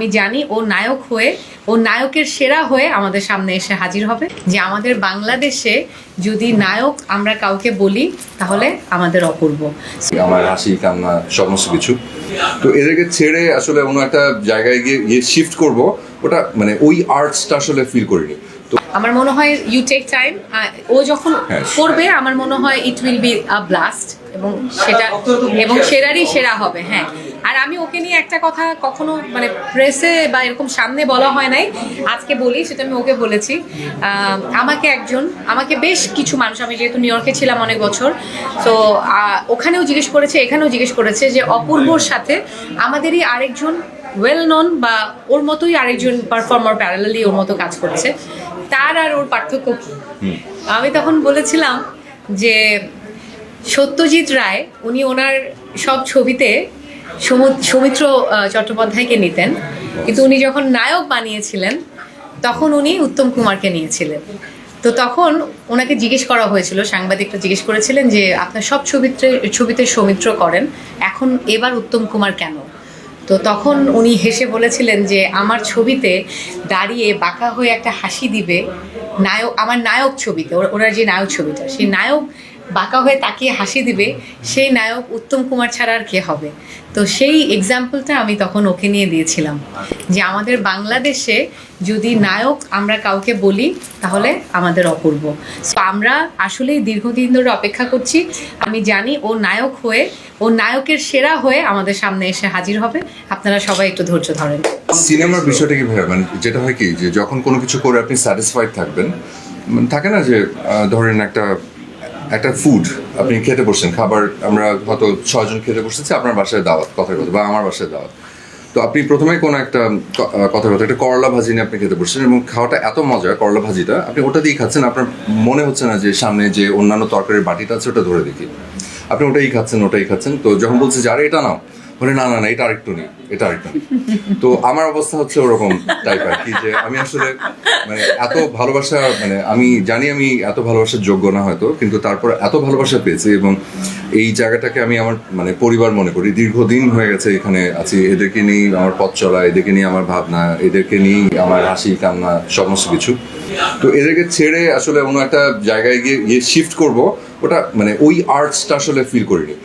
আমি জানি ও নায়ক হয়ে, ও নায়কের সেরা হয়ে আমাদের সামনে এসে হাজির হবে। যে আমাদের বাংলাদেশে যদি নায়ক আমরা কাউকে বলি তাহলে আমাদের অপূর্ব। আমার হাসি কান্না সমস্ত কিছু, তো এদেরকে ছেড়ে আসলে অন্য একটা জায়গায় গিয়ে শিফট করব, ওটা মানে ওই আর্টসটা আসলে ফিল করিনি। তো আমার মনে হয় ইউ টেক টাইম, ও যখন করবে আমার মনে হয় it will be a blast, এবং সেরারই সেরা হবে। হ্যাঁ, আর আমি ওকে নিয়ে একটা কথা কখনো মানে প্রেসে বা এরকম সামনে বলা হয় নাই, আজকে বলি, সেটা আমি ওকে বলেছি। আমাকে বেশ কিছু মানুষ, আমি যেহেতু নিউ ইয়র্কে ছিলাম অনেক বছর, তো ওখানেও জিজ্ঞেস করেছে, এখানেও জিজ্ঞেস করেছে যে অপূর্বর সাথে আমাদেরই আরেকজন ওয়েল নন বা ওর মতোই আরেকজন পারফর্মার প্যারালালি ওর মতো কাজ করছে, তার আর ওর পার্থক্য কি? আমি তখন বলেছিলাম যে সত্যজিৎ রায়, উনি ওনার সব ছবিতে সৌমিত্র চট্টোপাধ্যায়কে নিতেন, কিন্তু উনি যখন নায়ক বানিয়েছিলেন তখন উনি উত্তম কুমারকে নিয়েছিলেন। তো তখন ওনাকে জিজ্ঞেস করা হয়েছিল, সাংবাদিকরা জিজ্ঞেস করেছিলেন যে আপনার সব ছবিতে সৌমিত্র করেন, এখন এবার উত্তম কুমার কেন? তো তখন উনি হেসে বলেছিলেন যে আমার ছবিতে দাঁড়িয়ে বাঁকা হয়ে একটা হাসি দিবে নায়ক, আমার নায়ক ছবিতে, ওনার যে নায়ক ছবিটা, সেই নায়ক বাঁকা হয়ে তাকিয়ে হাসি দিবে, সেই নায়ক উত্তম কুমার ছাড়া আর কে হবে? তো সেই এক্সাম্পলটা আমি তখন ওকে নিয়ে দিয়েছিলাম যে আমাদের বাংলাদেশে যদি নায়ক আমরা কাউকে বলি তাহলে আমাদের অপূর্ব। সো আমরা আসলেই দীর্ঘদিন ধরে অপেক্ষা করছি। আমি জানি ও নায়ক হয়ে, ও নায়কের সেরা হয়ে আমাদের সামনে এসে হাজির হবে। আপনারা সবাই একটু ধৈর্য ধরেন। সিনেমার বিষয়টা কি ভাই, মানে যেটা হয় কি যে যখন কোনো কিছু করে আপনি স্যাটিসফাইড থাকবেন, থাকে না যে ধরেন একটা ফুড আপনি খেতে বসছেন, খাবার আমরা হয়তো 6 জন খেতে বসেছি, আপনার বাসায় দাওয়াত, কথার কথা, বা আমার বাসায় দাওয়াত, তো আপনি প্রথমে কোনো একটা কথার কথা একটা করলা ভাজি নিয়ে আপনি খেতে বসছেন, এবং খাওয়াটা এত মজা, করলা ভাজিটা আপনি ওটা দিয়ে খাচ্ছেন, আপনার মনে হচ্ছে না যে সামনে যে অন্যান্য তরকারির বাটিটা আছে ওটা ধরে দেখি, আপনি ওটাই খাচ্ছেন। তো যখন বলছে যে আরে এটা নাও, বলে না, এটা আরেকটু নেই, এটা আরেকটু নেই। তো আমার অবস্থা হচ্ছে ওরকম টাইপ আর কি, যে আমি আসলে মানে এত ভালোবাসা, মানে আমি জানি আমি এত ভালোবাসার যোগ্য না হয়তো, কিন্তু তারপর এত ভালোবাসা পেয়েছি, এবং এই জায়গাটাকে আমি আমার মানে পরিবার মনে করি। দীর্ঘদিন হয়ে গেছে এখানে আছি, এদেরকে নিয়ে আমার পথ চলা, এদেরকে নিয়ে আমার ভাবনা, এদেরকে নিয়ে আমার হাসি কান্না সমস্ত কিছু। তো এদেরকে ছেড়ে আসলে অন্য একটা জায়গায় গিয়ে শিফট করব, ওটা মানে ওই আর্টসটা আসলে ফিল করিনি।